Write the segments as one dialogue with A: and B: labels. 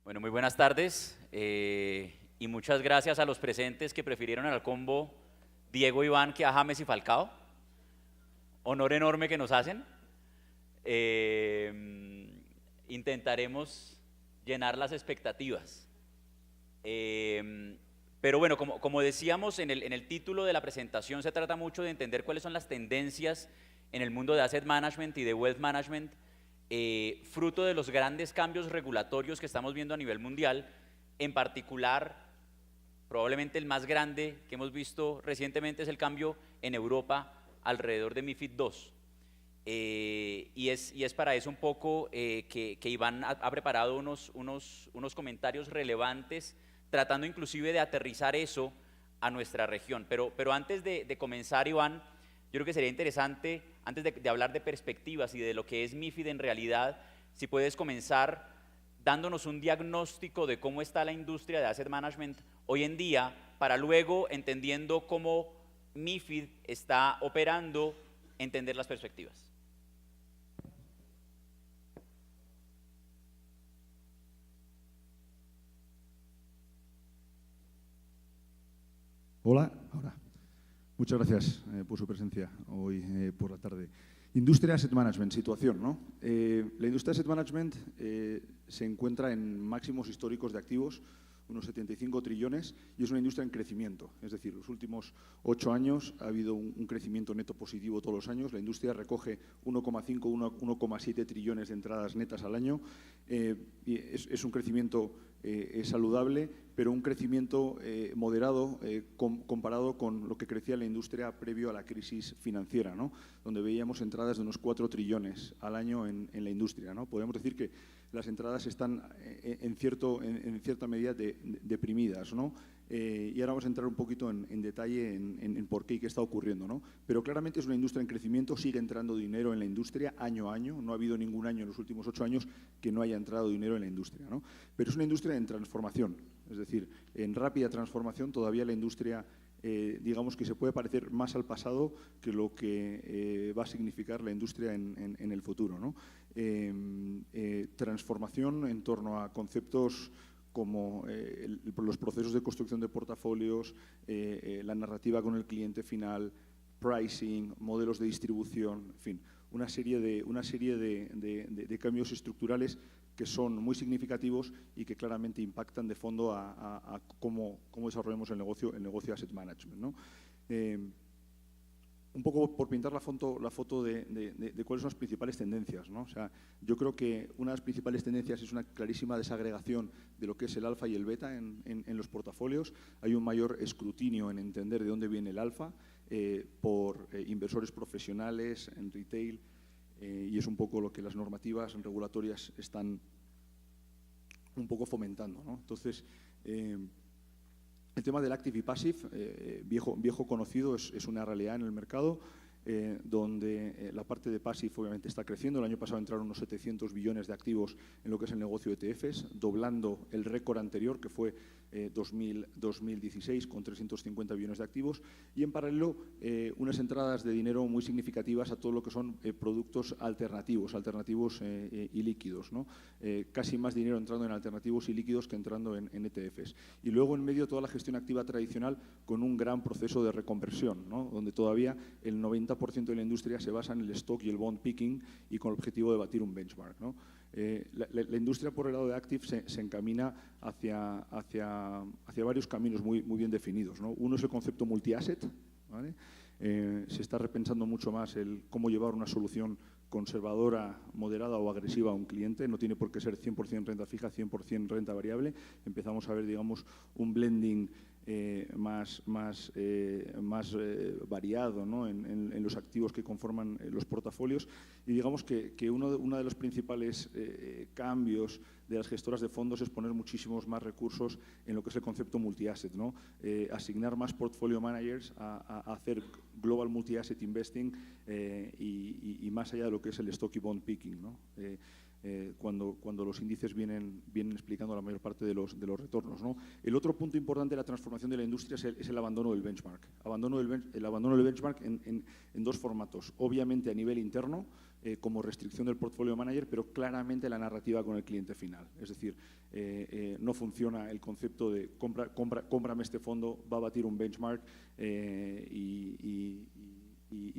A: Bueno, muy buenas tardes y muchas gracias a los presentes que prefirieron al combo Diego Iván que a James y Falcao. Honor enorme que nos hacen. Intentaremos llenar las expectativas. Pero bueno, como decíamos en el título de la presentación, se trata mucho de entender cuáles son las tendencias en el mundo de asset management y de wealth management, fruto de los grandes cambios regulatorios que estamos viendo a nivel mundial, en particular, probablemente el más grande que hemos visto recientemente es el cambio en Europa alrededor de MiFID II. Y es para eso un poco que Iván ha preparado unos comentarios relevantes, tratando inclusive de aterrizar eso a nuestra región. Pero antes de comenzar, Iván, yo creo que sería interesante, antes de hablar de perspectivas y de lo que es MiFID en realidad, si puedes comenzar dándonos un diagnóstico de cómo está la industria de asset management hoy en día, para luego, entendiendo cómo MiFID está operando, entender las perspectivas.
B: Hola, ahora. Muchas gracias por su presencia hoy por la tarde. Industria Asset Management, situación, ¿no? La industria Asset Management se encuentra en máximos históricos de activos, unos 75 trillones, y es una industria en crecimiento. Es decir, los últimos 8 años ha habido un crecimiento neto positivo todos los años. La industria recoge 1,5, 1,7 trillones de entradas netas al año. Y es un crecimiento saludable, pero un crecimiento moderado comparado con lo que crecía la industria previo a la crisis financiera, ¿no? Donde veíamos entradas de unos 4 trillones al año en la industria, ¿no? Podemos decir que las entradas están en cierta medida deprimidas, ¿no? Y ahora vamos a entrar un poquito en detalle en por qué y qué está ocurriendo, ¿no? Pero claramente es una industria en crecimiento, sigue entrando dinero en la industria año a año, no ha habido ningún año en los últimos 8 años que no haya entrado dinero en la industria, ¿no? Pero es una industria en transformación, es decir, en rápida transformación. Todavía la industria, digamos que se puede parecer más al pasado que lo que va a significar la industria en el futuro, ¿no? Transformación en torno a conceptos como los procesos de construcción de portafolios, la narrativa con el cliente final, pricing, modelos de distribución, en fin, una serie de cambios estructurales que son muy significativos y que claramente impactan de fondo a cómo desarrollamos el negocio asset management, ¿no? Un poco por pintar la foto de cuáles son las principales tendencias, ¿no? O sea, yo creo que una de las principales tendencias es una clarísima desagregación de lo que es el alfa y el beta en los portafolios. Hay un mayor escrutinio en entender de dónde viene el alfa por inversores profesionales en retail, y es un poco lo que las normativas regulatorias están un poco fomentando, ¿no? Entonces, el tema del active y passive, viejo conocido, es una realidad en el mercado, donde la parte de passive obviamente está creciendo. El año pasado entraron unos 700 billones de activos en lo que es el negocio de ETFs, doblando el récord anterior, que fue 2016, con 350 billones de activos, y en paralelo unas entradas de dinero muy significativas a todo lo que son productos alternativos y líquidos, ¿no? Casi más dinero entrando en alternativos y líquidos que entrando en ETFs. Y luego en medio toda la gestión activa tradicional con un gran proceso de reconversión, ¿no? Donde todavía el 90% de la industria se basa en el stock y el bond picking y con el objetivo de batir un benchmark, ¿no? La industria por el lado de active se encamina hacia varios caminos muy bien definidos, ¿no? Uno es el concepto multi-asset, ¿vale? Se está repensando mucho más el cómo llevar una solución conservadora, moderada o agresiva a un cliente. No tiene por qué ser 100% renta fija, 100% renta variable. Empezamos a ver, digamos, un blending más variado, ¿no? en los activos que conforman los portafolios. Y digamos que uno de los principales cambios de las gestoras de fondos es poner muchísimos más recursos en lo que es el concepto multi-asset, ¿no? Asignar más portfolio managers a hacer global multi-asset investing y más allá de lo que es el stock y bond picking, ¿no? Cuando los índices vienen explicando la mayor parte de los retornos, ¿no? El otro punto importante de la transformación de la industria es el abandono del benchmark. El abandono del benchmark en dos formatos. Obviamente a nivel interno, como restricción del portfolio manager, pero claramente la narrativa con el cliente final. Es decir, no funciona el concepto de cómprame este fondo, va a batir un benchmark y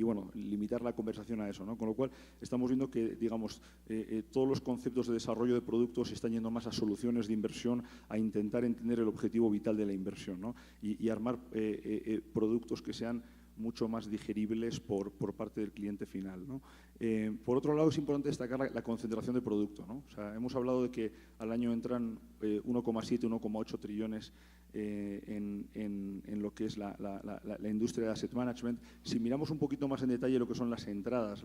B: bueno, limitar la conversación a eso, ¿no? Con lo cual, estamos viendo que, digamos, todos los conceptos de desarrollo de productos se están yendo más a soluciones de inversión, a intentar entender el objetivo vital de la inversión, ¿no? Y armar productos que sean mucho más digeribles por parte del cliente final, ¿no? Por otro lado, es importante destacar la concentración de producto, ¿no? O sea, hemos hablado de que al año entran 1,7, 1,8 trillones en lo que es la industria de asset management. Si miramos un poquito más en detalle lo que son las entradas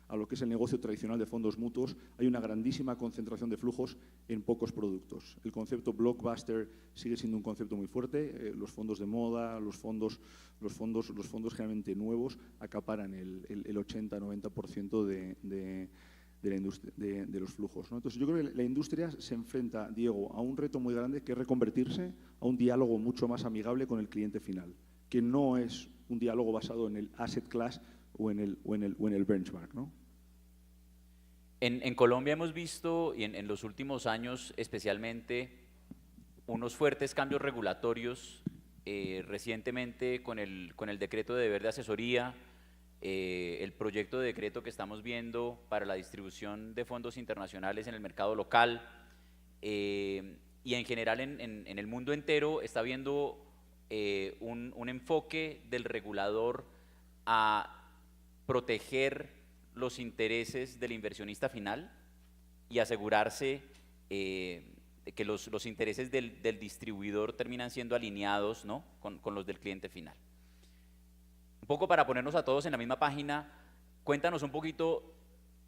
B: a lo que es el negocio tradicional de fondos mutuos, hay una grandísima concentración de flujos en pocos productos. El concepto blockbuster sigue siendo un concepto muy fuerte. Los fondos de moda, los fondos generalmente nuevos acaparan el 80-90% de la industria, de los flujos, ¿no? Entonces, yo creo que la industria se enfrenta, Diego, a un reto muy grande que es reconvertirse a un diálogo mucho más amigable con el cliente final, que no es un diálogo basado en el asset class o en el benchmark, ¿no?
A: En Colombia hemos visto, y en los últimos años especialmente, unos fuertes cambios regulatorios, recientemente con el decreto de deber de asesoría, el proyecto de decreto que estamos viendo para la distribución de fondos internacionales en el mercado local, y en general en el mundo entero está habiendo un enfoque del regulador a proteger los intereses del inversionista final y asegurarse que los intereses del distribuidor terminan siendo alineados, ¿no?, con los del cliente final. Un poco para ponernos a todos en la misma página, cuéntanos un poquito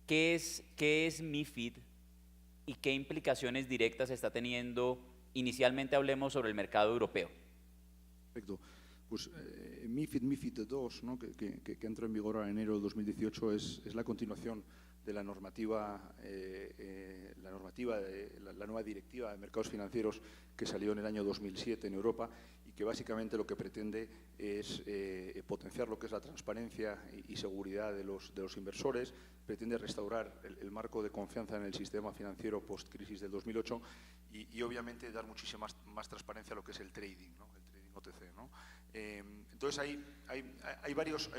A: qué es MiFID y qué implicaciones directas está teniendo. Inicialmente hablemos sobre el mercado europeo.
B: Perfecto. Pues MiFID II, ¿no?, que entró en vigor en enero de 2018, es la continuación de la normativa, la nueva directiva de mercados financieros que salió en el año 2007 en Europa y que básicamente lo que pretende es potenciar lo que es la transparencia y seguridad de los inversores, pretende restaurar el marco de confianza en el sistema financiero post-crisis del 2008 y obviamente dar muchísima más transparencia a lo que es el trading, ¿no?, el trading OTC, ¿no? Entonces hay varios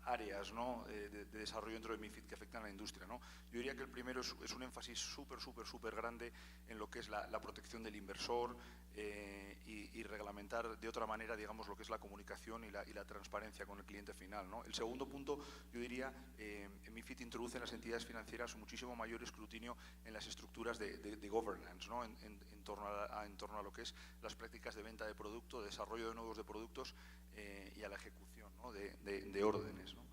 B: áreas, ¿no?, de desarrollo dentro de MiFID que afectan a la industria, ¿no? Yo diría que el primero es un énfasis súper grande en lo que es la protección del inversor y reglamentar de otra manera, digamos, lo que es la comunicación y la transparencia con el cliente final, ¿no? El segundo punto, yo diría, MiFID introduce en las entidades financieras muchísimo mayor escrutinio en las estructuras de governance, ¿no?, en torno a lo que es las prácticas de venta de producto, desarrollo de nuevos de productos y a la ejecución, ¿no?, de órdenes, ¿no?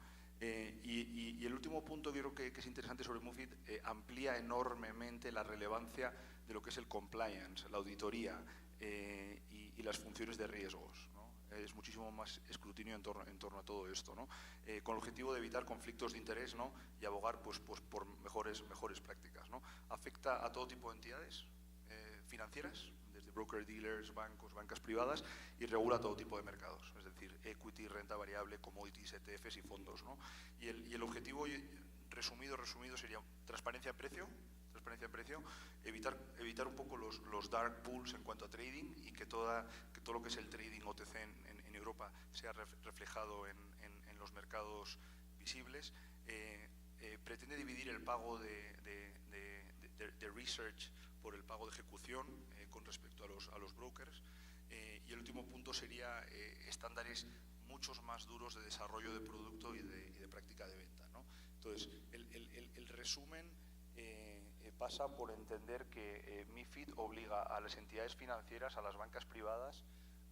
B: Y el último punto que creo que es interesante sobre MiFID, amplía enormemente la relevancia de lo que es el compliance, la auditoría y las funciones de riesgos, ¿no? Es muchísimo más escrutinio en torno a todo esto, ¿no? Con el objetivo de evitar conflictos de interés, ¿no?, y abogar pues, por mejores prácticas, ¿no? Afecta a todo tipo de entidades financieras, desde broker-dealers, bancos, bancas privadas, y regula todo tipo de mercados, es decir, equity, renta variable, commodities, ETFs y fondos, ¿no? Y el objetivo resumido sería transparencia en precio, evitar un poco los dark pools en cuanto a trading y que todo lo que es el trading OTC en Europa sea reflejado en los mercados visibles. Pretende dividir el pago de research por el pago de ejecución con respecto a los brokers. Y el último punto sería estándares muchos más duros de desarrollo de producto y de práctica de venta, ¿no? Entonces, el resumen pasa por entender que MiFID obliga a las entidades financieras, a las bancas privadas,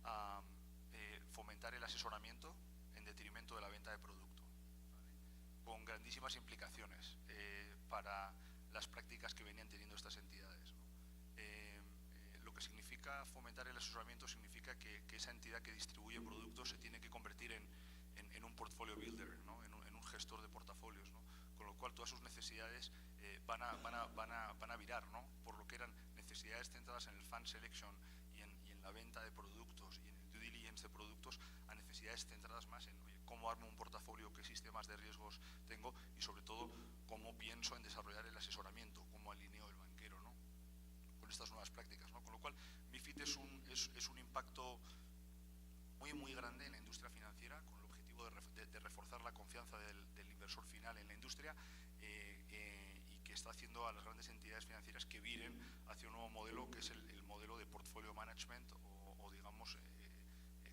B: a fomentar el asesoramiento en detrimento de la venta de producto, ¿vale?, con grandísimas implicaciones para las prácticas que venían teniendo estas entidades, ¿no? Lo que significa fomentar el asesoramiento significa que esa entidad que distribuye productos se tiene que convertir en un portfolio builder, ¿no?, en un gestor de portafolios, ¿no?, con lo cual todas sus necesidades van a virar, ¿no?, por lo que eran necesidades centradas en el fund selection y en la venta de productos y en el due diligence de productos, a necesidades centradas más en, oye, cómo armo un portafolio, qué sistemas de riesgos tengo y sobre todo cómo pienso en desarrollar el asesoramiento, cómo alineo el banquero, ¿no?, con estas nuevas prácticas, ¿no? Con lo cual, MiFID es un impacto muy grande en la industria financiera, con el objetivo de reforzar la confianza del inversor final en la industria y que está haciendo a las grandes entidades financieras que viren hacia un nuevo modelo, que es el modelo de portfolio management o digamos,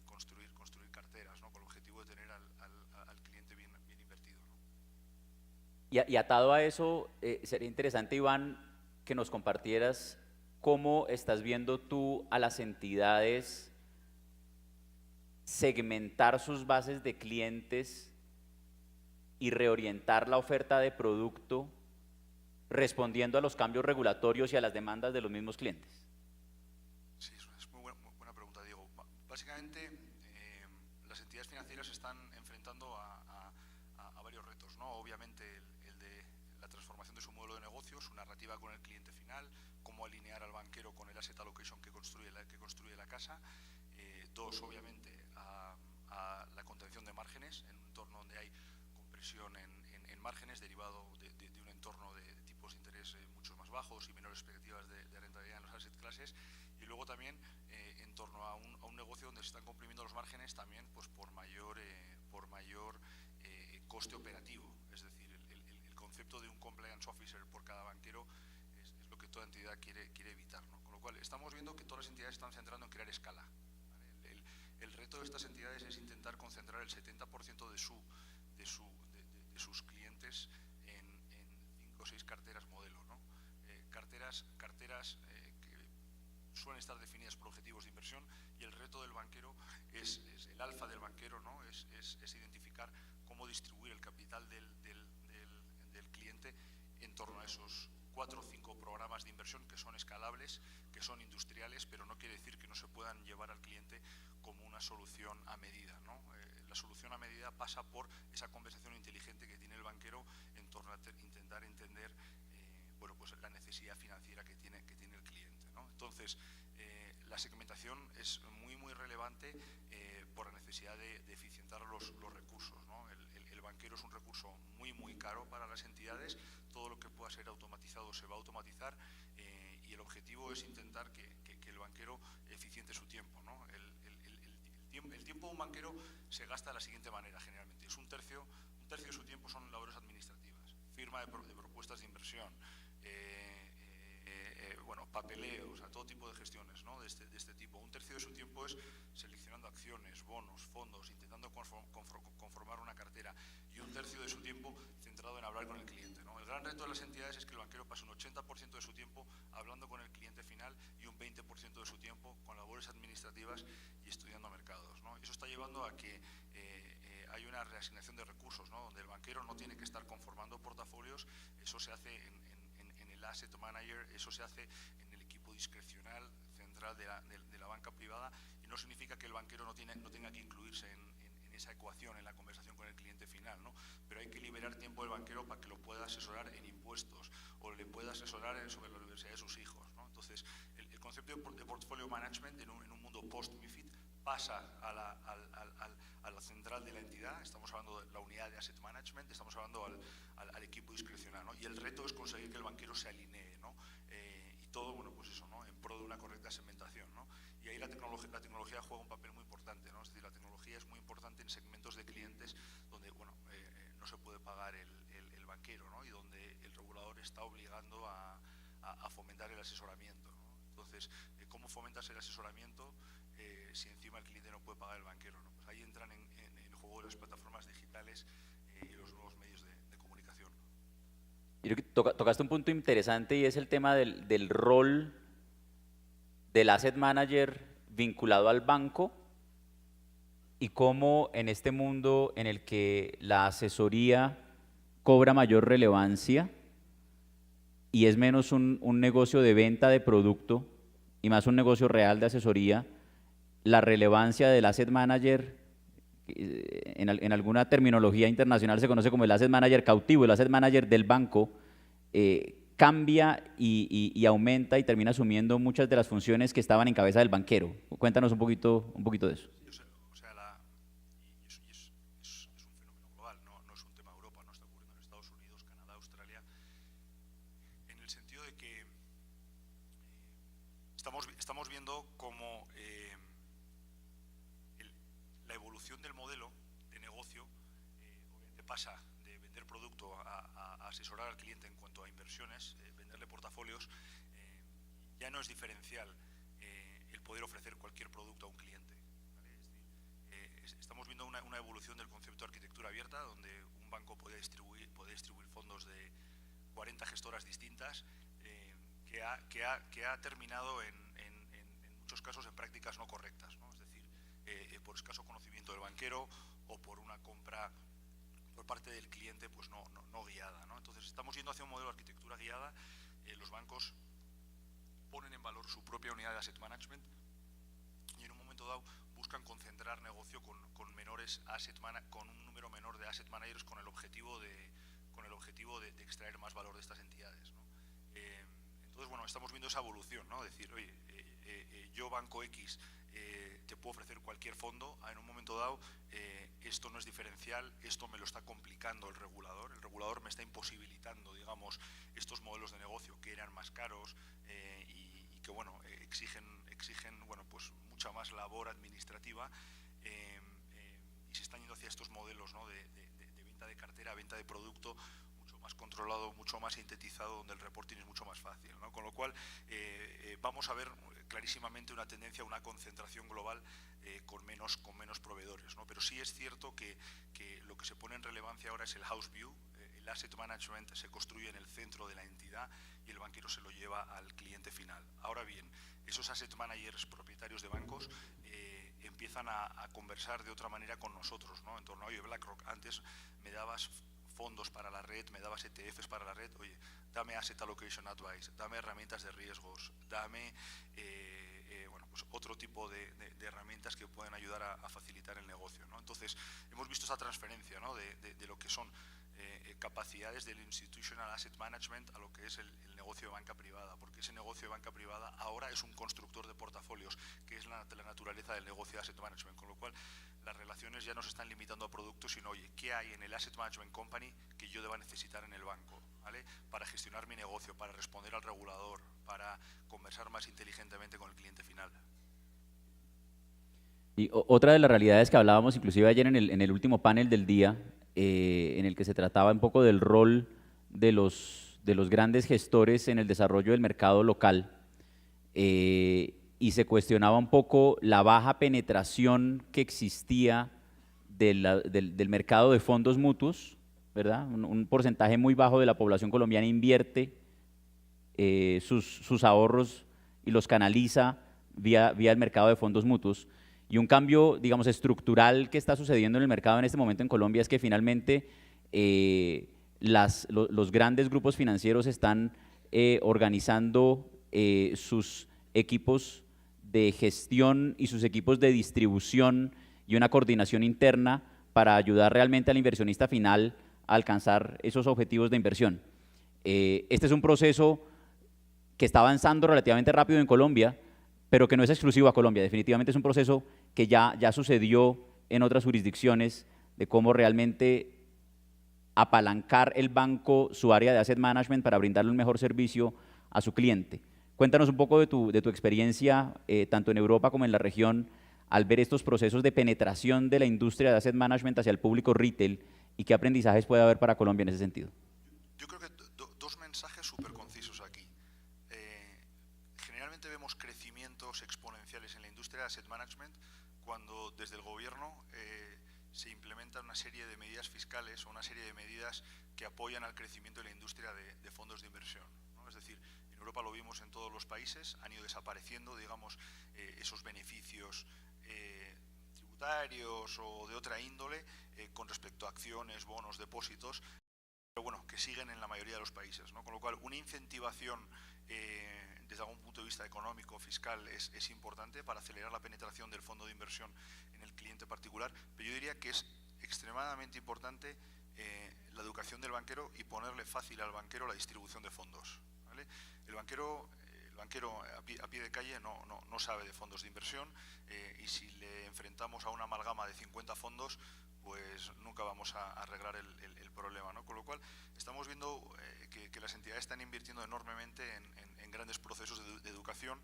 B: construir carteras, ¿no?, con el objetivo de tener al cliente bien invertido, ¿no?
A: Y atado a eso, sería interesante, Iván, que nos compartieras cómo estás viendo tú a las entidades segmentar sus bases de clientes y reorientar la oferta de producto respondiendo a los cambios regulatorios y a las demandas de los mismos clientes.
B: Sí, es muy buena pregunta, Diego. Básicamente, las entidades financieras se están enfrentando a varios retos, ¿no? Obviamente el de la transformación de su modelo de negocio, su narrativa con el cliente final, cómo alinear al banquero con el asset allocation que construye la casa. Dos, obviamente, a la contención de márgenes en un entorno donde hay compresión en márgenes derivado de un entorno de tipos de interés mucho más bajos y menores expectativas de rentabilidad en los asset classes, y luego también en torno a un negocio donde se están comprimiendo los márgenes también pues por mayor coste operativo, es decir, el concepto de un compliance officer por cada banquero es lo que toda entidad quiere evitar, ¿no? Con lo cual estamos viendo que todas las entidades están centrando en crear escala, ¿vale? El reto de estas entidades es intentar concentrar el 70% de sus clientes en 5 o 6 carteras modelo, ¿no? Carteras que suelen estar definidas por objetivos de inversión, y el reto del banquero es el alfa del banquero, ¿no? Es identificar cómo distribuir el capital del cliente en torno a esos 4 o 5 programas de inversión que son escalables, que son industriales, pero no quiere decir que no se puedan llevar al cliente como una solución a medida, ¿no? La solución a medida pasa por esa conversación inteligente que tiene el banquero en torno a intentar entender bueno, pues la necesidad financiera que tiene el cliente, ¿no? Entonces, la segmentación es muy relevante por la necesidad de eficientar los recursos, ¿no? El banquero es un recurso muy caro para las entidades. Todo lo que pueda ser automatizado se va a automatizar y el objetivo es intentar que el banquero eficiente su tiempo, ¿no? El tiempo de un banquero se gasta de la siguiente manera generalmente. Es un tercio de su tiempo son labores administrativas, firma de propuestas de inversión, bueno, papeleo, o sea, todo tipo de gestiones, ¿no?, de este tipo. Un tercio de su tiempo es seleccionando acciones, bonos, fondos, intentando conformar una cartera, y un tercio de su tiempo centrado en hablar con el cliente, ¿no? El gran reto de las entidades es que el banquero pase un 80% de su tiempo hablando con el cliente final y un 20% de su tiempo con labores administrativas y estudiando mercados, ¿no? Eso está llevando a que hay una reasignación de recursos, ¿no?, donde el banquero no tiene que estar conformando portafolios. Eso se hace en el asset manager, eso se hace en el equipo discrecional central de la banca privada, y no significa que el banquero no tenga que incluirse en esa ecuación, en la conversación con el cliente final, ¿no? Pero hay que liberar tiempo del banquero para que lo pueda asesorar en impuestos o le pueda asorar sobre la universidad de sus hijos, ¿no? Entonces, el concepto de portfolio management en un mundo post-MiFID pasa a la central de la entidad. Estamos hablando de la unidad de asset management, estamos hablando al equipo discrecional, ¿no? Y el reto es conseguir que el banquero se alinee, ¿no? Y todo, bueno, pues eso, ¿no?, en pro de una correcta segmentación, ¿no? Y ahí la tecnología juega un papel muy importante, ¿no? Es decir, la tecnología es muy importante en segmentos de clientes donde, bueno, no se puede pagar el banquero, ¿no?, y donde el regulador está obligando a fomentar el asesoramiento, ¿no? Entonces, ¿cómo fomentas el asesoramiento si encima el cliente no puede pagar el banquero, ¿no? Pues ahí entran en juego las plataformas digitales y los nuevos medios de comunicación.
A: Yo creo que tocaste un punto interesante, y es el tema del rol del asset manager vinculado al banco, y cómo en este mundo en el que la asesoría cobra mayor relevancia y es menos un negocio de venta de producto y más un negocio real de asesoría, la relevancia del asset manager, en alguna terminología internacional se conoce como el asset manager cautivo, el asset manager del banco, cambia y aumenta y termina asumiendo muchas de las funciones que estaban en cabeza del banquero. Cuéntanos un poquito de eso.
B: estamos viendo cómo la evolución del modelo de negocio obviamente pasa de vender producto a asesorar al cliente en cuanto a inversiones, venderle portafolios. Ya no es diferencial el poder ofrecer cualquier producto a un cliente, ¿vale? Es decir, estamos viendo una evolución del concepto de arquitectura abierta, donde un banco puede distribuir fondos de 40 gestoras distintas, que ha terminado en muchos casos en prácticas no correctas, ¿no? Es decir, por escaso conocimiento del banquero o por una compra por parte del cliente pues no guiada, ¿no? Entonces estamos yendo hacia un modelo de arquitectura guiada. Los bancos ponen en valor su propia unidad de asset management y en un momento dado buscan concentrar negocio con un número menor de asset managers con el objetivo de extraer más valor de estas entidades, ¿no? Entonces, bueno, estamos viendo esa evolución, ¿no? Decir, oye, yo Banco X te puedo ofrecer cualquier fondo, en un momento dado esto no es diferencial, esto me lo está complicando el regulador me está imposibilitando, digamos, estos modelos de negocio que eran más caros y que, bueno, exigen bueno, pues mucha más labor administrativa y se están yendo hacia estos modelos, ¿no? de venta de cartera, venta de producto, mucho más controlado, mucho más sintetizado, donde el reporting es mucho más fácil, ¿no? Con lo cual vamos a ver clarísimamente una tendencia a una concentración global con menos proveedores, ¿no? Pero sí es cierto que lo que se pone en relevancia ahora es el house view. El asset management se construye en el centro de la entidad y el banquero se lo lleva al cliente final. Ahora bien, esos asset managers propietarios de bancos empiezan a conversar de otra manera con nosotros, ¿no? En torno a, oye, BlackRock, antes me dabas fondos para la red, me dabas ETFs para la red, oye, dame Asset Allocation Advice, dame herramientas de riesgos, dame bueno, pues otro tipo de herramientas que pueden ayudar a facilitar el negocio, ¿no? Entonces, hemos visto esa transferencia, ¿no? de lo que son capacidades del Institutional Asset Management a lo que es el negocio de banca privada, porque ese negocio de banca privada ahora es un constructor de portafolios, que es la naturaleza del negocio de Asset Management, con lo cual las relaciones ya no se están limitando a productos, sino, oye, ¿qué hay en el Asset Management Company que yo deba necesitar en el banco, ¿vale? Para gestionar mi negocio, para responder al regulador, para conversar más inteligentemente con el cliente final.
A: Y otra de las realidades que hablábamos inclusive ayer en el último panel del día, en el que se trataba un poco del rol de los grandes gestores en el desarrollo del mercado local, y se cuestionaba un poco la baja penetración que existía del mercado de fondos mutuos, ¿verdad? Un porcentaje muy bajo de la población colombiana invierte sus ahorros y los canaliza vía el mercado de fondos mutuos. Y un cambio, digamos, estructural que está sucediendo en el mercado en este momento en Colombia es que finalmente los grandes grupos financieros están organizando sus equipos de gestión y sus equipos de distribución y una coordinación interna para ayudar realmente al inversionista final a alcanzar esos objetivos de inversión. Este es un proceso que está avanzando relativamente rápido en Colombia, pero que no es exclusivo a Colombia. Definitivamente es un proceso que ya sucedió en otras jurisdicciones, de cómo realmente apalancar el banco su área de asset management para brindarle un mejor servicio a su cliente. Cuéntanos un poco de tu experiencia, tanto en Europa como en la región, al ver estos procesos de penetración de la industria de asset management hacia el público retail, y qué aprendizajes puede haber para Colombia en ese sentido.
B: Yo creo que dos mensajes súper concisos aquí. Generalmente vemos crecimientos exponenciales en la industria de asset management cuando desde el gobierno se implementan una serie de medidas fiscales o una serie de medidas que apoyan al crecimiento de la industria de fondos de inversión, ¿no? Es decir, en Europa lo vimos en todos los países, han ido desapareciendo, digamos, esos beneficios tributarios o de otra índole con respecto a acciones, bonos, depósitos, pero bueno, que siguen en la mayoría de los países, ¿no? Con lo cual, una incentivación desde algún punto de vista económico, fiscal, es importante para acelerar la penetración del fondo de inversión en el cliente particular, pero yo diría que es extremadamente importante la educación del banquero y ponerle fácil al banquero la distribución de fondos, ¿vale? El banquero a pie de calle no sabe de fondos de inversión y si le enfrentamos a una amalgama de 50 fondos, pues nunca vamos a arreglar el problema, ¿no? Con lo cual, estamos viendo que las entidades están invirtiendo enormemente en grandes procesos de educación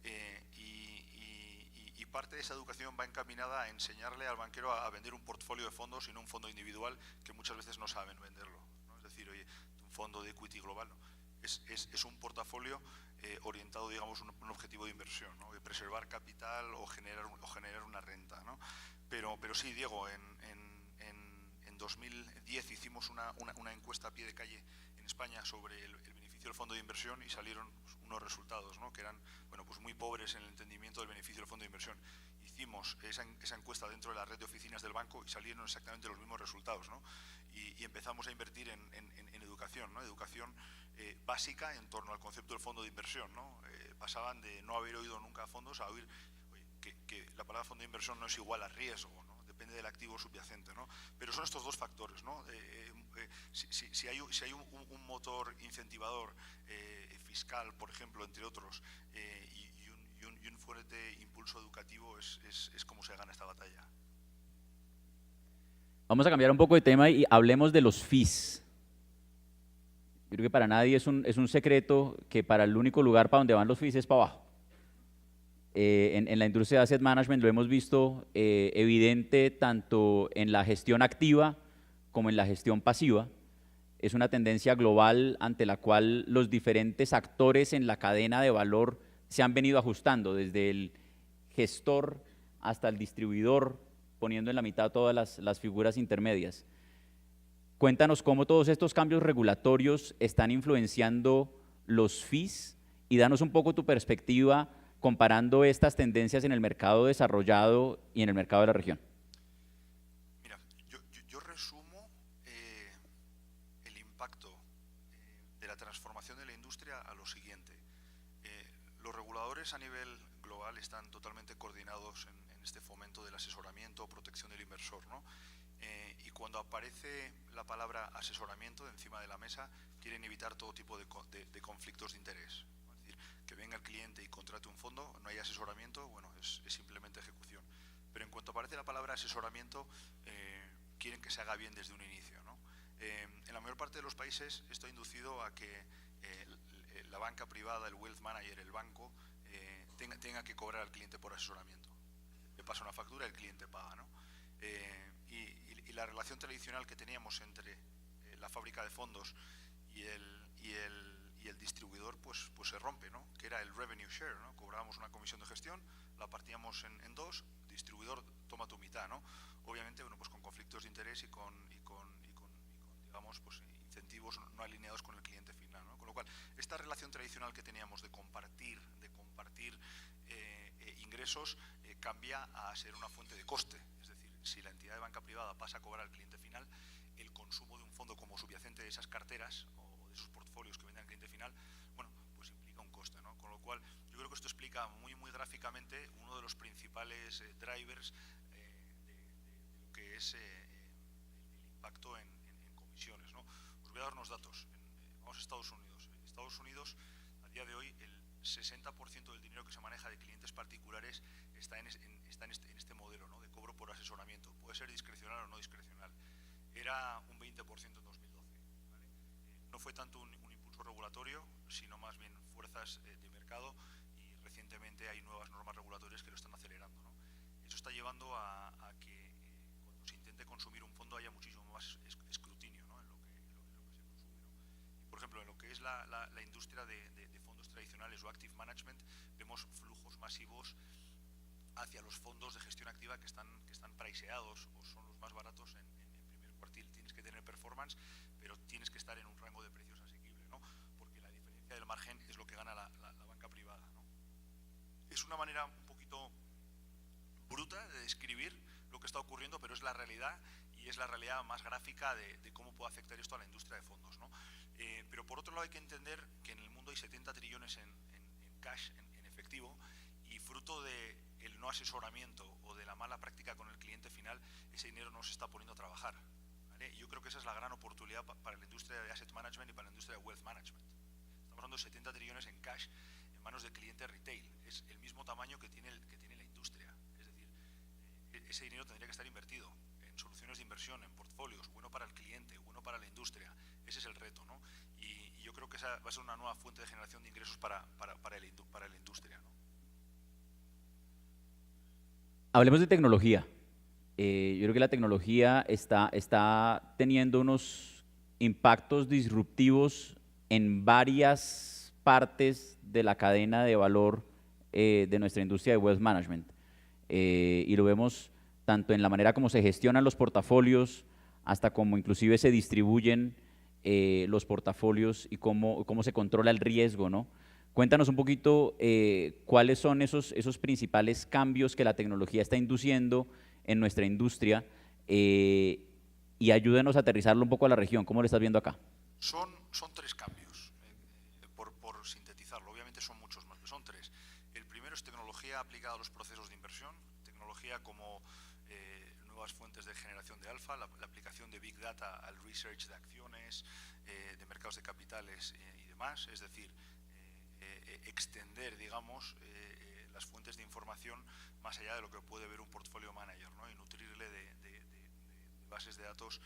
B: Y parte de esa educación va encaminada a enseñarle al banquero a vender un portfolio de fondos y no un fondo individual, que muchas veces no saben venderlo, ¿no? Es decir, oye, un fondo de equity global, ¿no? Es un portafolio orientado, digamos, a un objetivo de inversión, ¿no? De preservar capital o generar una renta, ¿no? Pero sí, Diego, en 2010 hicimos una encuesta a pie de calle en España sobre el beneficio del fondo de inversión y salieron unos resultados, ¿no? Que eran, bueno, pues muy pobres en el entendimiento del beneficio del fondo de inversión. Hicimos esa encuesta dentro de la red de oficinas del banco y salieron exactamente los mismos resultados, ¿no? Y empezamos a invertir en educación, ¿no? Educación básica en torno al concepto del fondo de inversión, ¿no? Pasaban de no haber oído nunca fondos a oír que la palabra fondo de inversión no es igual a riesgo, ¿no? Depende del activo subyacente, ¿no? Pero son estos dos factores, ¿no? Si hay un motor incentivador fiscal, por ejemplo, entre otros, y un fuerte impulso educativo, es como se gana esta batalla.
A: Vamos a cambiar un poco de tema y hablemos de los fees. Yo creo que para nadie es un secreto que para el único lugar para donde van los fees es para abajo. En la industria de asset management lo hemos visto evidente tanto en la gestión activa como en la gestión pasiva. Es una tendencia global ante la cual los diferentes actores en la cadena de valor se han venido ajustando, desde el gestor hasta el distribuidor, poniendo en la mitad todas las figuras intermedias. Cuéntanos cómo todos estos cambios regulatorios están influenciando los fees y danos un poco tu perspectiva comparando estas tendencias en el mercado desarrollado y en el mercado de la región.
B: Mira, yo resumo el impacto de la transformación de la industria a lo siguiente. Los reguladores a nivel global están totalmente coordinados en este fomento del asesoramiento o protección del inversor, ¿no? Y cuando aparece la palabra asesoramiento encima de la mesa, quieren evitar todo tipo de conflictos de interés. Es decir, que venga el cliente y contrate un fondo, no hay asesoramiento, bueno, es simplemente ejecución. Pero en cuanto aparece la palabra asesoramiento, quieren que se haga bien desde un inicio, ¿no? En la mayor parte de los países esto ha inducido a que la banca privada, el wealth manager, el banco, tenga que cobrar al cliente por asesoramiento. Le pasa una factura y el cliente paga, ¿no? Y la relación tradicional que teníamos entre la fábrica de fondos y el distribuidor pues se rompe, ¿no? Que era el revenue share, ¿no? Cobrábamos una comisión de gestión, la partíamos en dos, distribuidor toma tu mitad, ¿no? Obviamente, bueno, pues con conflictos de interés y con digamos, pues incentivos no alineados con el cliente final, ¿no? Con lo cual, esta relación tradicional que teníamos de compartir ingresos cambia a ser una fuente de coste. Es decir, si la entidad de banca privada pasa a cobrar al cliente final, el consumo de un fondo como subyacente de esas carteras o de esos portfolios que venden al cliente final, bueno, pues implica un coste, ¿no? Con lo cual, yo creo que esto explica muy gráficamente uno de los principales drivers de lo que es el impacto en comisiones, ¿no? Os voy a dar unos datos. Vamos a Estados Unidos. En Estados Unidos, a día de hoy, el 60% del dinero que se maneja de clientes particulares está en este modelo, ¿no? De cobro por asesoramiento. Puede ser discrecional o no discrecional. Era un 20% en 2012. ¿Vale? No fue tanto un impulso regulatorio, sino más bien fuerzas de mercado, y recientemente hay nuevas normas regulatorias que lo están acelerando, ¿no? Eso está llevando a que cuando se intente consumir un fondo haya muchísimo más escrutinio, ¿no? en lo que se consume, ¿no? Y por ejemplo, en lo que es la industria de fondos tradicionales o active management, vemos flujos masivos hacia los fondos de gestión activa que están priceados o son los más baratos en primer cuartil. Tienes que tener performance, pero tienes que estar en un rango de precios asequible, ¿no? Porque la diferencia del margen es lo que gana la banca privada, ¿no? Es una manera un poquito bruta de describir lo que está ocurriendo, pero es la realidad, y es la realidad más gráfica de cómo puede afectar esto a la industria de fondos, ¿no? Pero por otro lado hay que entender que en el mundo hay 70 trillones en cash, en efectivo, y fruto del no asesoramiento o de la mala práctica con el cliente final, ese dinero no se está poniendo a trabajar, ¿vale? Y yo creo que esa es la gran oportunidad para la industria de asset management y para la industria de wealth management. Estamos hablando de 70 trillones en cash en manos de cliente retail. Es el mismo tamaño que tiene la industria. Es decir, ese dinero tendría que estar invertido en soluciones de inversión, en portfolios, bueno para el cliente, bueno para la industria. Ese es el reto, ¿no? Y yo creo que esa va a ser una nueva fuente de generación de ingresos para la industria, ¿no?
A: Hablemos de tecnología. Yo creo que la tecnología está teniendo unos impactos disruptivos en varias partes de la cadena de valor de nuestra industria de wealth management. Y lo vemos tanto en la manera como se gestionan los portafolios, hasta cómo inclusive se distribuyen los portafolios y cómo se controla el riesgo, ¿no? Cuéntanos un poquito cuáles son esos principales cambios que la tecnología está induciendo en nuestra industria y ayúdenos a aterrizarlo un poco a la región. ¿Cómo lo estás viendo acá?
C: Son tres cambios, por sintetizarlo. Obviamente son muchos más, pero son tres. El primero es tecnología aplicada a los procesos de inversión, tecnología como nuevas fuentes de generación de alfa, la aplicación de Big Data al research de acciones, de mercados de capitales y demás, es decir, extender, digamos, las fuentes de información más allá de lo que puede ver un portfolio manager, ¿no? Y nutrirle de bases de datos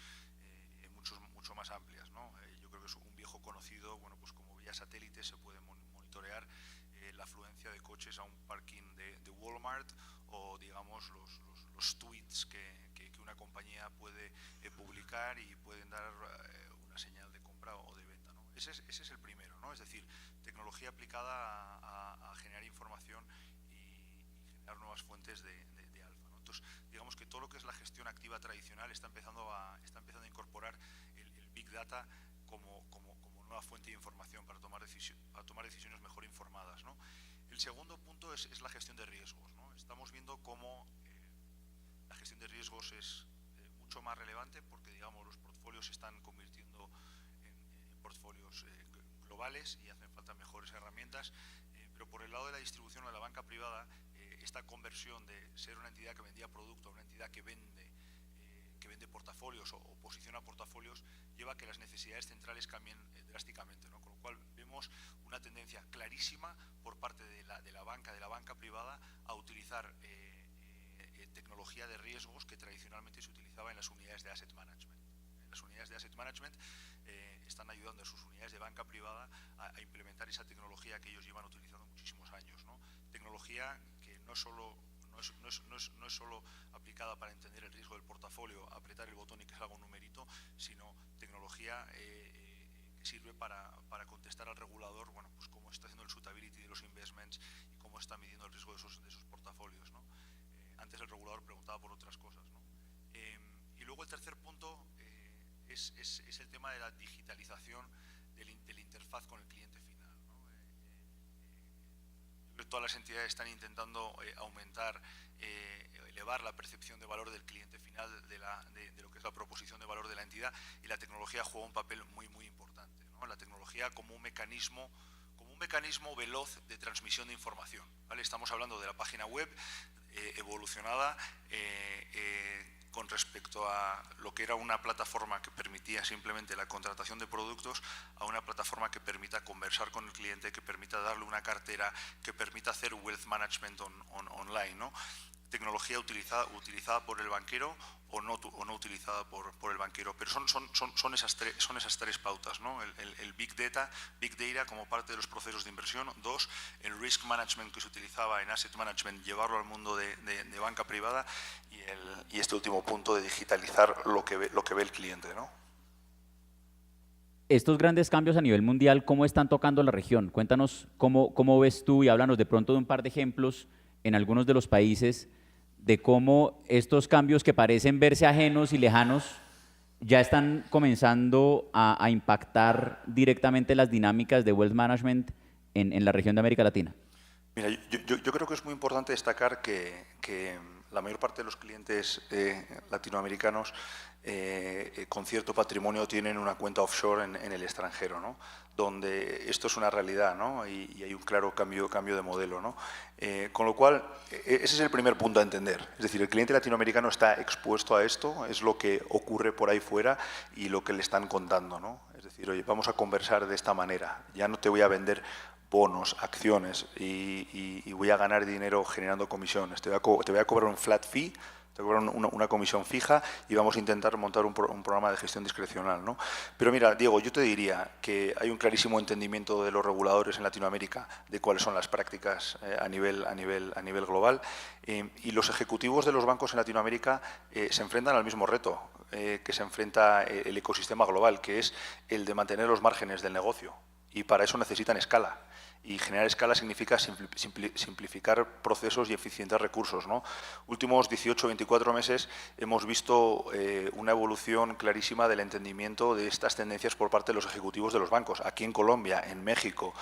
C: mucho más amplias, ¿no? Yo creo que es un viejo conocido, bueno, pues como vía satélite se puede monitorear la afluencia de coches a un parking de Walmart o, digamos, los tweets que una compañía puede publicar y pueden dar una señal de compra o de venta, ¿no? Ese es el primero, ¿no? Es decir, tecnología aplicada a generar información y generar nuevas fuentes de alfa, ¿no? Entonces, digamos que todo lo que es la gestión activa tradicional está empezando a incorporar el Big Data como nueva fuente de información para tomar decisiones mejor informadas, ¿no? El segundo punto es la gestión de riesgos, ¿no? Estamos viendo cómo la gestión de riesgos es mucho más relevante porque, digamos, los portfolios se están convirtiendo en portfolios globales y hacen falta mejores herramientas, pero por el lado de la distribución o de la banca privada, esta conversión de ser una entidad que vendía producto a una entidad que vende portafolios o posiciona portafolios lleva a que las necesidades centrales cambien drásticamente, ¿no? Con lo cual vemos una tendencia clarísima por parte de la banca privada a utilizar tecnología de riesgos que tradicionalmente se utilizaba en las unidades de asset management. Las unidades de asset management están ayudando a sus unidades de banca privada a implementar esa tecnología que ellos llevan utilizando muchísimos años, ¿no? Tecnología que no es solo aplicada para entender el riesgo del portafolio, apretar el botón y que salga un numerito, sino tecnología que sirve para contestar al regulador, bueno, pues cómo está haciendo el suitability de los investments y cómo está midiendo el riesgo de esos portafolios, ¿no? Antes el regulador preguntaba por otras cosas, ¿no? Y luego el tercer punto es el tema de la digitalización de la interfaz con el cliente final, ¿no? Yo creo que todas las entidades están intentando elevar la percepción de valor del cliente final de lo que es la proposición de valor de la entidad, y la tecnología juega un papel muy importante, ¿no? La tecnología como un mecanismo veloz de transmisión de información, ¿vale? Estamos hablando de la página web evolucionada con respecto a lo que era una plataforma que permitía simplemente la contratación de productos, a una plataforma que permita conversar con el cliente, que permita darle una cartera, que permita hacer wealth management online, ¿no? Tecnología utilizada por el banquero o no utilizada por el banquero, pero son esas tres pautas, ¿no? El Big Data como parte de los procesos de inversión. Dos, el Risk Management que se utilizaba en Asset Management, llevarlo al mundo de banca privada, y este último punto de digitalizar lo que ve el cliente, ¿no?
A: Estos grandes cambios a nivel mundial, ¿cómo están tocando la región? Cuéntanos cómo ves tú y háblanos de pronto de un par de ejemplos en algunos de los países de cómo estos cambios que parecen verse ajenos y lejanos ya están comenzando a impactar directamente las dinámicas de wealth management en la región de América Latina.
C: Mira, yo creo que es muy importante destacar que la mayor parte de los clientes latinoamericanos con cierto patrimonio tienen una cuenta offshore en el extranjero, ¿no? Donde esto es una realidad, ¿no? Y hay un claro cambio de modelo, ¿no? Con lo cual, ese es el primer punto a entender. Es decir, el cliente latinoamericano está expuesto a esto, es lo que ocurre por ahí fuera y lo que le están contando, ¿no? Es decir, oye, vamos a conversar de esta manera, ya no te voy a vender bonos, acciones y voy a ganar dinero generando comisiones. Te voy a cobrar un flat fee, te cobran una comisión fija y vamos a intentar montar un programa de gestión discrecional, ¿no? Pero mira, Diego, yo te diría que hay un clarísimo entendimiento de los reguladores en Latinoamérica de cuáles son las prácticas a nivel global, y los ejecutivos de los bancos en Latinoamérica se enfrentan al mismo reto que se enfrenta el ecosistema global, que es el de mantener los márgenes del negocio, y para eso necesitan escala. Y generar escala significa simplificar procesos y eficientar recursos, ¿no? Últimos 18 o 24 meses hemos visto una evolución clarísima del entendimiento de estas tendencias por parte de los ejecutivos de los bancos, aquí en Colombia, en México,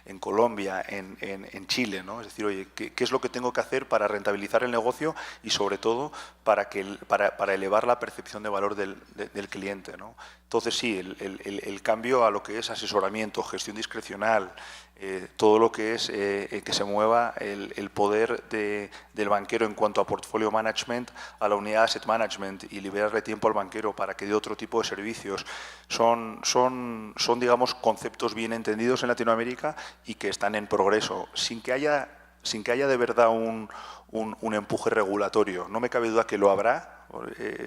C: en Colombia, en Chile, ¿no? Es decir, oye, ¿qué es lo que tengo que hacer para rentabilizar el negocio y, sobre todo, para elevar la percepción de valor del cliente, ¿no? Entonces, sí, el cambio a lo que es asesoramiento, gestión discrecional, todo lo que es que se mueva el poder del banquero en cuanto a portfolio management a la unidad asset management y liberarle tiempo al banquero para que dé otro tipo de servicios, son digamos, conceptos bien entendidos en Latinoamérica y que están en progreso, sin que haya de verdad un empuje regulatorio. No me cabe duda que lo habrá,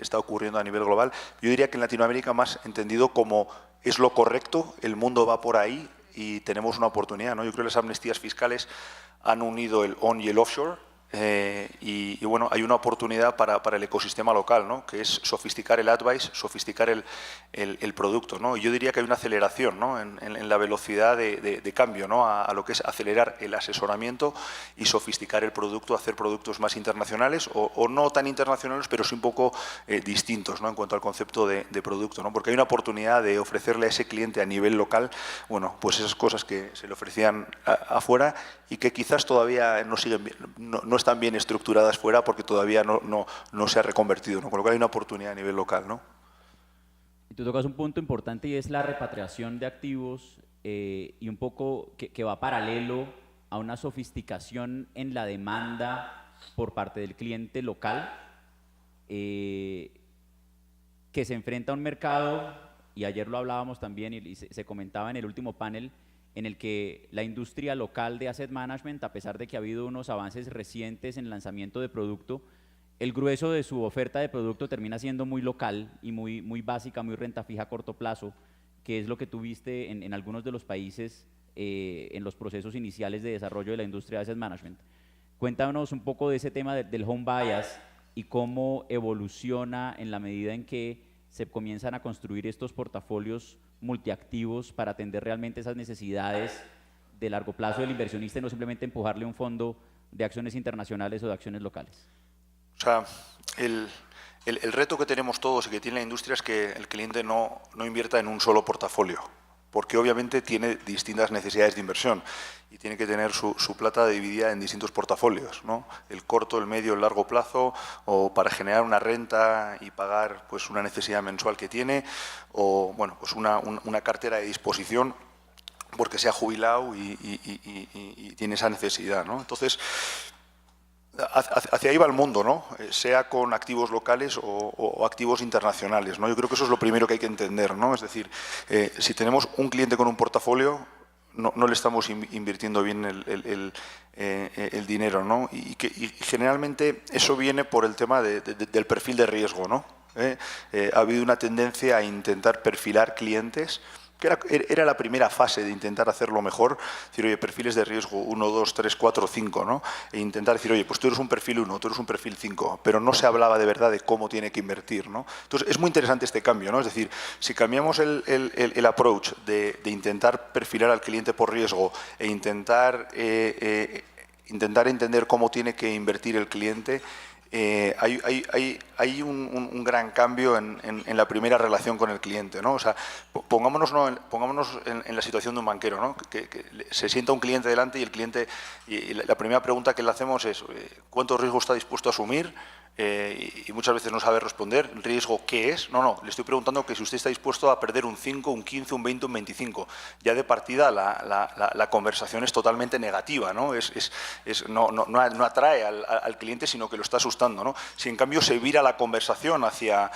C: está ocurriendo a nivel global. Yo diría que en Latinoamérica más entendido como es lo correcto, el mundo va por ahí, y tenemos una oportunidad, ¿no? Yo creo que las amnistías fiscales han unido el on y el offshore, y bueno, hay una oportunidad para el ecosistema local, ¿no? Que es sofisticar el advice, sofisticar el producto, ¿no? Y yo diría que hay una aceleración, ¿no? en la velocidad de cambio, ¿no? a lo que es acelerar el asesoramiento y sofisticar el producto, hacer productos más internacionales o no tan internacionales, pero sí un poco distintos, ¿no? En cuanto al concepto de producto, ¿no? Porque hay una oportunidad de ofrecerle a ese cliente a nivel local, bueno, pues esas cosas que se le ofrecían afuera y que quizás todavía no están bien estructuradas fuera porque todavía no se ha reconvertido, ¿no? Con lo cual hay una oportunidad a nivel local, ¿no?
A: Y tú tocas un punto importante y es la repatriación de activos y un poco que va paralelo a una sofisticación en la demanda por parte del cliente local que se enfrenta a un mercado, y ayer lo hablábamos también y se comentaba en el último panel, en el que la industria local de asset management, a pesar de que ha habido unos avances recientes en lanzamiento de producto, el grueso de su oferta de producto termina siendo muy local y muy básica, muy renta fija a corto plazo, que es lo que tuviste en algunos de los países en los procesos iniciales de desarrollo de la industria de asset management. Cuéntanos un poco de ese tema del home bias y cómo evoluciona en la medida en que se comienzan a construir estos portafolios multiactivos para atender realmente esas necesidades de largo plazo del inversionista y no simplemente empujarle un fondo de acciones internacionales o de acciones locales.
C: O sea, el reto que tenemos todos y que tiene la industria es que el cliente no invierta en un solo portafolio, porque obviamente tiene distintas necesidades de inversión y tiene que tener su plata dividida en distintos portafolios, ¿no? El corto, el medio, el largo plazo, o para generar una renta y pagar pues una necesidad mensual que tiene, o bueno, pues una cartera de disposición porque se ha jubilado y tiene esa necesidad, ¿no? Entonces, hacia ahí va el mundo, ¿no? Sea con activos locales o activos internacionales, ¿no? Yo creo que eso es lo primero que hay que entender, ¿no? Es decir, si tenemos un cliente con un portafolio, no le estamos invirtiendo bien el dinero, ¿no? Y generalmente eso viene por el tema del perfil de riesgo, ¿no? Ha habido una tendencia a intentar perfilar clientes, que era la primera fase de intentar hacerlo mejor, decir, oye, perfiles de riesgo 1, 2, 3, 4, 5, ¿no? E intentar decir, oye, pues tú eres un perfil 1, tú eres un perfil 5, pero no se hablaba de verdad de cómo tiene que invertir, ¿no? Entonces, es muy interesante este cambio, ¿no? Es decir, si cambiamos el approach de intentar perfilar al cliente por riesgo e intentar entender cómo tiene que invertir el cliente, hay un gran cambio en la primera relación con el cliente, ¿no? O sea, pongámonos en la situación de un banquero, ¿no? Que se sienta un cliente delante y el cliente, y la primera pregunta que le hacemos es ¿cuánto riesgo está dispuesto a asumir? Y muchas veces no sabe responder. ¿El riesgo qué es? No, le estoy preguntando que si usted está dispuesto a perder un 5, un 15, un 20, un 25. Ya de partida la conversación es totalmente negativa, ¿no? No atrae al cliente, sino que lo está asustando, ¿no? Si en cambio se vira la conversación hacia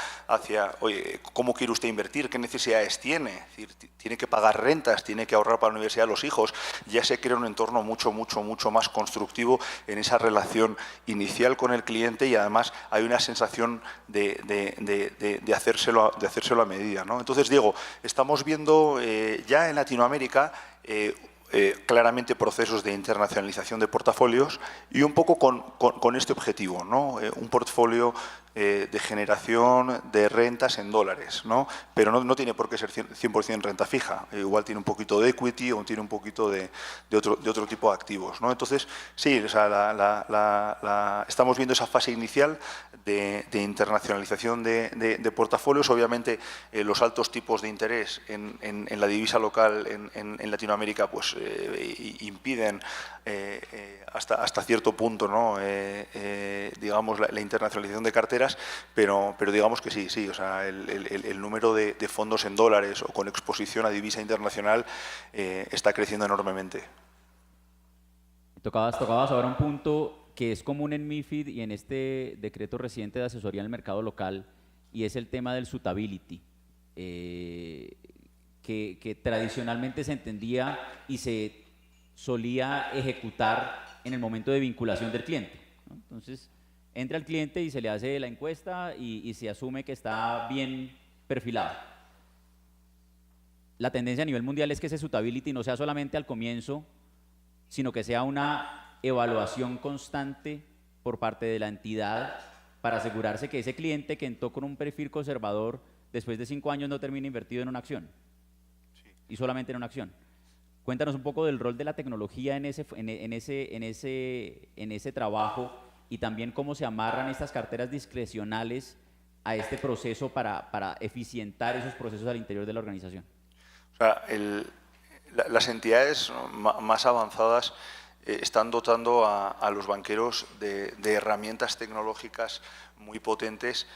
C: oye, ¿cómo quiere usted invertir? ¿Qué necesidades tiene? Es decir, tiene que pagar rentas, tiene que ahorrar para la universidad de los hijos. Ya se crea un entorno mucho más constructivo en esa relación inicial con el cliente y además además hay una sensación de hacérselo a medida, ¿no? Entonces, Diego, estamos viendo ya en Latinoamérica claramente procesos de internacionalización de portafolios y un poco con este objetivo, ¿no? Un portfolio de generación de rentas en dólares, ¿no? Pero no tiene por qué ser 100% renta fija, igual tiene un poquito de equity o tiene un poquito de otro tipo de activos, ¿no? Entonces, sí, o sea, estamos viendo esa fase inicial de internacionalización de portafolios. Obviamente, los altos tipos de interés en la divisa local en Latinoamérica pues impiden hasta cierto punto, ¿no? Digamos, la internacionalización de carteras, pero digamos que sí, o sea, el número de fondos en dólares o con exposición a divisa internacional está creciendo enormemente.
A: Tocabas ahora un punto que es común en MiFID y en este decreto reciente de asesoría en el mercado local, y es el tema del suitability, que tradicionalmente se entendía y se solía ejecutar en el momento de vinculación del cliente, ¿no? Entonces, entra el cliente y se le hace la encuesta y se asume que está bien perfilado. La tendencia a nivel mundial es que ese suitability no sea solamente al comienzo, sino que sea una evaluación constante por parte de la entidad para asegurarse que ese cliente que entró con un perfil conservador después de 5 años no termine invertido en una acción, sí, y solamente en una acción. Cuéntanos un poco del rol de la tecnología en ese trabajo y también cómo se amarran estas carteras discrecionales a este proceso para eficientar esos procesos al interior de la organización.
C: O sea, las entidades más avanzadas están dotando a los banqueros de herramientas tecnológicas muy potentes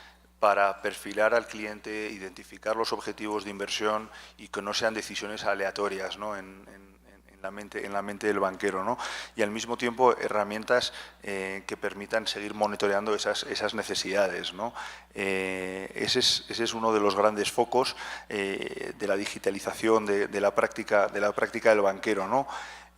C: para perfilar al cliente, identificar los objetivos de inversión y que no sean decisiones aleatorias, ¿no? en la mente del banquero, ¿no? Y al mismo tiempo herramientas que permitan seguir monitoreando esas necesidades, ¿no? Ese es uno de los grandes focos de la digitalización de la práctica del banquero, ¿no?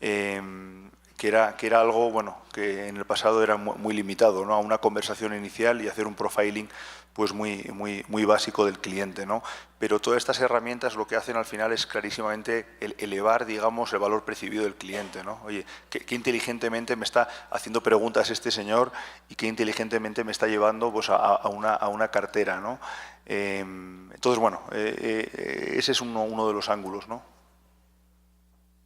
C: Que era algo, bueno, que en el pasado era muy limitado, ¿no? A una conversación inicial y hacer un profiling pues muy básico del cliente, ¿no? Pero todas estas herramientas lo que hacen al final es clarísimamente elevar, digamos, el valor percibido del cliente, ¿no? Oye, qué inteligentemente me está haciendo preguntas este señor y qué inteligentemente me está llevando pues, a una cartera, ¿no? Entonces, bueno, ese es uno de los ángulos, ¿no?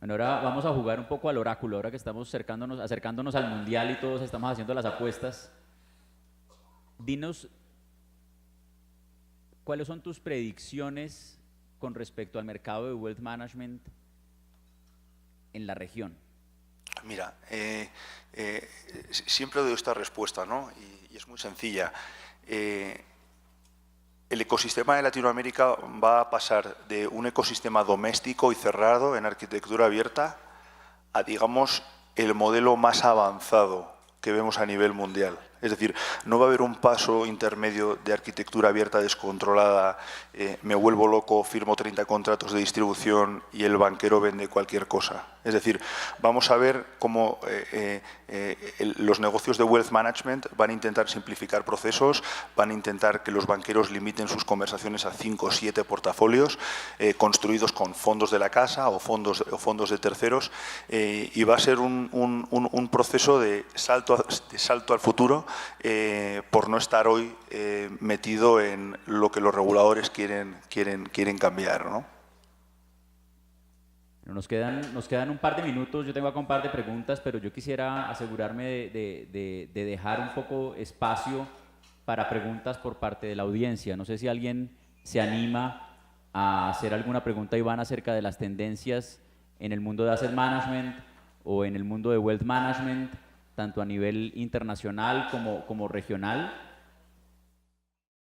A: Bueno, ahora vamos a jugar un poco al oráculo, ahora que estamos acercándonos al Mundial y todos estamos haciendo las apuestas. Dinos, ¿cuáles son tus predicciones con respecto al mercado de wealth management en la región?
C: Mira, siempre doy esta respuesta, ¿no? Y es muy sencilla. El ecosistema de Latinoamérica va a pasar de un ecosistema doméstico y cerrado en arquitectura abierta a, digamos, el modelo más avanzado que vemos a nivel mundial. Es decir, no va a haber un paso intermedio de arquitectura abierta descontrolada, me vuelvo loco, firmo 30 contratos de distribución y el banquero vende cualquier cosa. Es decir, vamos a ver cómo los negocios de wealth management van a intentar simplificar procesos, van a intentar que los banqueros limiten sus conversaciones a 5 o 7 portafolios construidos con fondos de la casa o fondos de terceros, y va a ser un proceso de salto al futuro, por no estar hoy metido en lo que los reguladores quieren cambiar, ¿no?
A: Nos quedan un par de minutos, yo tengo acá un par de preguntas, pero yo quisiera asegurarme de dejar un poco espacio para preguntas por parte de la audiencia. No sé si alguien se anima a hacer alguna pregunta, Iván, acerca de las tendencias en el mundo de asset management o en el mundo de wealth management, tanto a nivel internacional como regional.